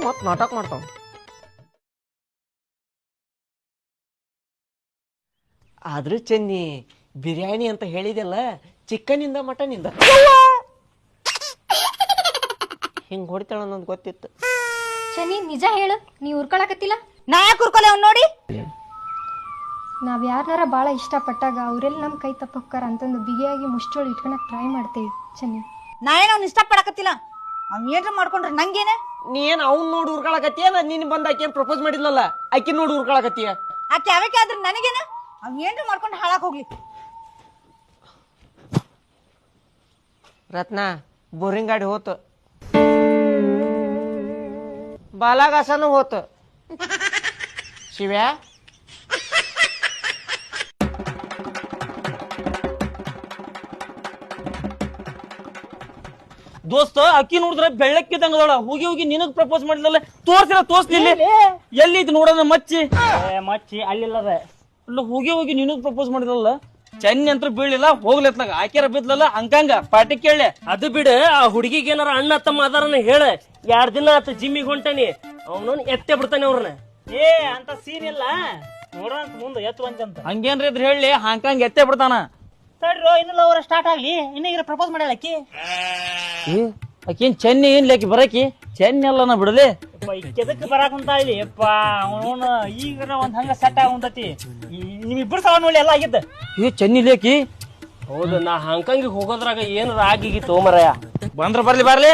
ಮತ್ ನಾಟಕ ಮಾಡ್ತಾವ. ಆದ್ರೂ ಚೆನ್ನಿ ಬಿರಿಯಾನಿ ಅಂತ ಹೇಳಿದೆಲ್ಲ ಚಿಕನಿಂದ ಮಟನಿಂದ ಹಿಂಗ್ ಹೊಡಿತಾಳ ಅನ್ನೋದು ಗೊತ್ತಿತ್ತು. ಶನಿ ನಿಜ ಹೇಳು, ನೀ ಉರ್ಕೊಳಕತ್ತಿಲ್ಲ. ನಾ ಯಾಕೆ ಉರ್ಕೊಲೆ ಅವ್ನು ನೋಡಿ? ನಾವ್ ಯಾರನ್ನಾರ ಬಾಳ ಇಷ್ಟಪಟ್ಟಾಗ ಅವ್ರೆಲ್ಲ ನಮ್ ಕೈ ತಪ್ಪಕ್ಕಾರ ಅಂತಂದು ಬಿಗಿಯಾಗಿ ಮುಷ್ಟೋಳಿ ಇಟ್ಕೊಳಕ್ ಟ್ರೈ ಮಾಡ್ತೇವಿ ಶನಿ. ನಾ ಏನು ಅವ್ನು ಇಷ್ಟಪಡಕತ್ತಿಲ್ಲ. ಅವ್ನು ಏನ್ರ ಮಾಡ್ಕೊಂಡ್ರೆ ನಂಗೇನೆ? ನೀ ಏನ್ ಅವ್ನ್ ನೋಡಿ ಉರ್ಕೊಳಕತ್ತೀಯ? ನೀನ್ ಬಂದ್ ಆಕಿ ಪ್ರಪೋಸ್ ಮಾಡಿದ್ಲಲ್ಲ ಆಕಿ ನೋಡಿ ಉರ್ಕೊಳಕತ್ತೀಯ. ಆಕೆ ಯಾವಕ್ಕೆ ಆದ್ರೆ ನನಗೇನೆ? ಅವ್ನು ಏನ್ರ ಮಾಡ್ಕೊಂಡು ಹಾಳಾಕ್ ಹೋಗ್ಲಿ. ರತ್ನ ಬೋರಿಂಗ್ ಗಾಡಿ ಹೋತು, ಬಾಲಾಗಾಸನು ಹೋತು. ಶಿವ್ಯಾ ದೋಸ್ತ ಅಕ್ಕಿ ನೋಡಿದ್ರೆ ಬೆಳ್ಳಕ್ಕಿದಂಗದಳ. ಹೋಗಿ ಹೋಗಿ ನಿನಗ್ ಪ್ರಪೋಸ್ ಮಾಡಿದ್ಲಲ್ಲ, ತೋರ್ಸ್ತಿಲ್ಲ. ಎಲ್ಲಿ ಐತಿ ನೋಡೋಣ ಮಚ್ಚಿ ಮಚ್ಚಿ ಅಲ್ಲಿಲ್ಲದ. ಅಲ್ಲ ಹೋಗಿ ಹೋಗಿ ನಿನಗ್ ಪ್ರಪೋಸ್ ಮಾಡಿದ್ಲಲ್ಲ, ಚೆನ್ನಿ ಅಂತ ಬೀಳಿಲ್ಲ ಹೋಗ್ಲತ್ನಾಗ ಆಕ್ಯಾರ ಬಿದ್ಲಲ್ಲ ಹಂಗಂಗ ಪಾಟಿ ಕೇಳಿ. ಅದು ಬಿಡ, ಆ ಹುಡುಗಿಗೆ ಏನಾರ ಅಣ್ಣ ತಮ್ಮ ಅದಾರನ ಹೇಳ. 2 ದಿನ ಆತ ಜಿಮ್ಮಿಗೆ ಹೊಂಟಾನಿ, ಅವನವನ್ ಎತ್ತೆ ಬಿಡ್ತಾನೆ ಅವ್ರನ್ನ. ಏ ಅಂತ ಸೀನ್ ಇಲ್ಲ ನೋಡೋಣ ಮುಂದೆ ಎತ್ತುವಂತ ಹಂಗೇನ್ರಿ ಇದ್ರ ಹೇಳಿ ಹಾಂಕಂಗ್ ಎತ್ತೆ ಬಿಡ್ತಾನ. ತಡ್ರೋ ಇನ್ನೂ ಅವ್ರ ಸ್ಟಾರ್ಟ್ ಆಗ್ಲಿ, ಇನ್ನೀಗ ಪ್ರಪೋಸ್ ಮಾಡ್ಯಾಳ ಅಕ್ಕಿ. ಆಕೇನ್ ಚೆನ್ನಿ ಏನ್ಲಿ ಆಕಿ ಬರಕಿ ಚೆನ್ನಿ ಅಲ್ಲನ ಬಿಡಲಿ. ಕೆದಕ್ ಬರಾಕ್ ಅಂತ ಇಲ್ಲಿ ಯಪ್ಪ ಅವನು ಈಗ ಒಂದ್ ಹಂಗ ಸೆಟ್ ಆಗುಂತತಿ. ನಿಮ್ಮಿಬ್ಬರು ಸಲ ನೋಡಿ ಎಲ್ಲ ಆಗಿದ್ದ. ಏ ಚೆನ್ನಿ ಲೇಕಿ. ಹೌದು, ನಾ ಹಾಂಕಾಂಗಿಗೆ ಹೋಗೋದ್ರಾಗ ಏನಾರ ಆಗಿಗಿತ್ತು ಮರಯ. ಬಂದ್ರ ಬರ್ಲಿ.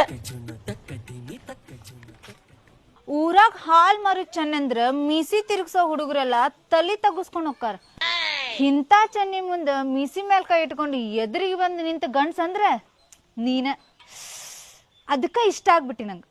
ಊರಾಗ ಹಾಲ್ ಮಾರು ಚೆನ್ನಂದ್ರ ಮೀಸಿ ತಿರುಗ್ಸೋ ಹುಡುಗರೆಲ್ಲ ತಲಿ ತಗಸ್ಕೊಂಡ್ ಹೋಗ್ತಾರ. ಇಂಥ ಚೆನ್ನಿ ಮುಂದ ಮೀಸಿ ಮೇಲ್ ಕೈ ಇಟ್ಕೊಂಡು ಎದುರಿಗೆ ಬಂದು ನಿಂತ ಗಂಡ್ಸ್ ಅಂದ್ರ ನೀನ. ಅದಕ್ಕ ಇಷ್ಟ ಆಗ್ಬಿಟ್ಟಿ ನಂಗೆ.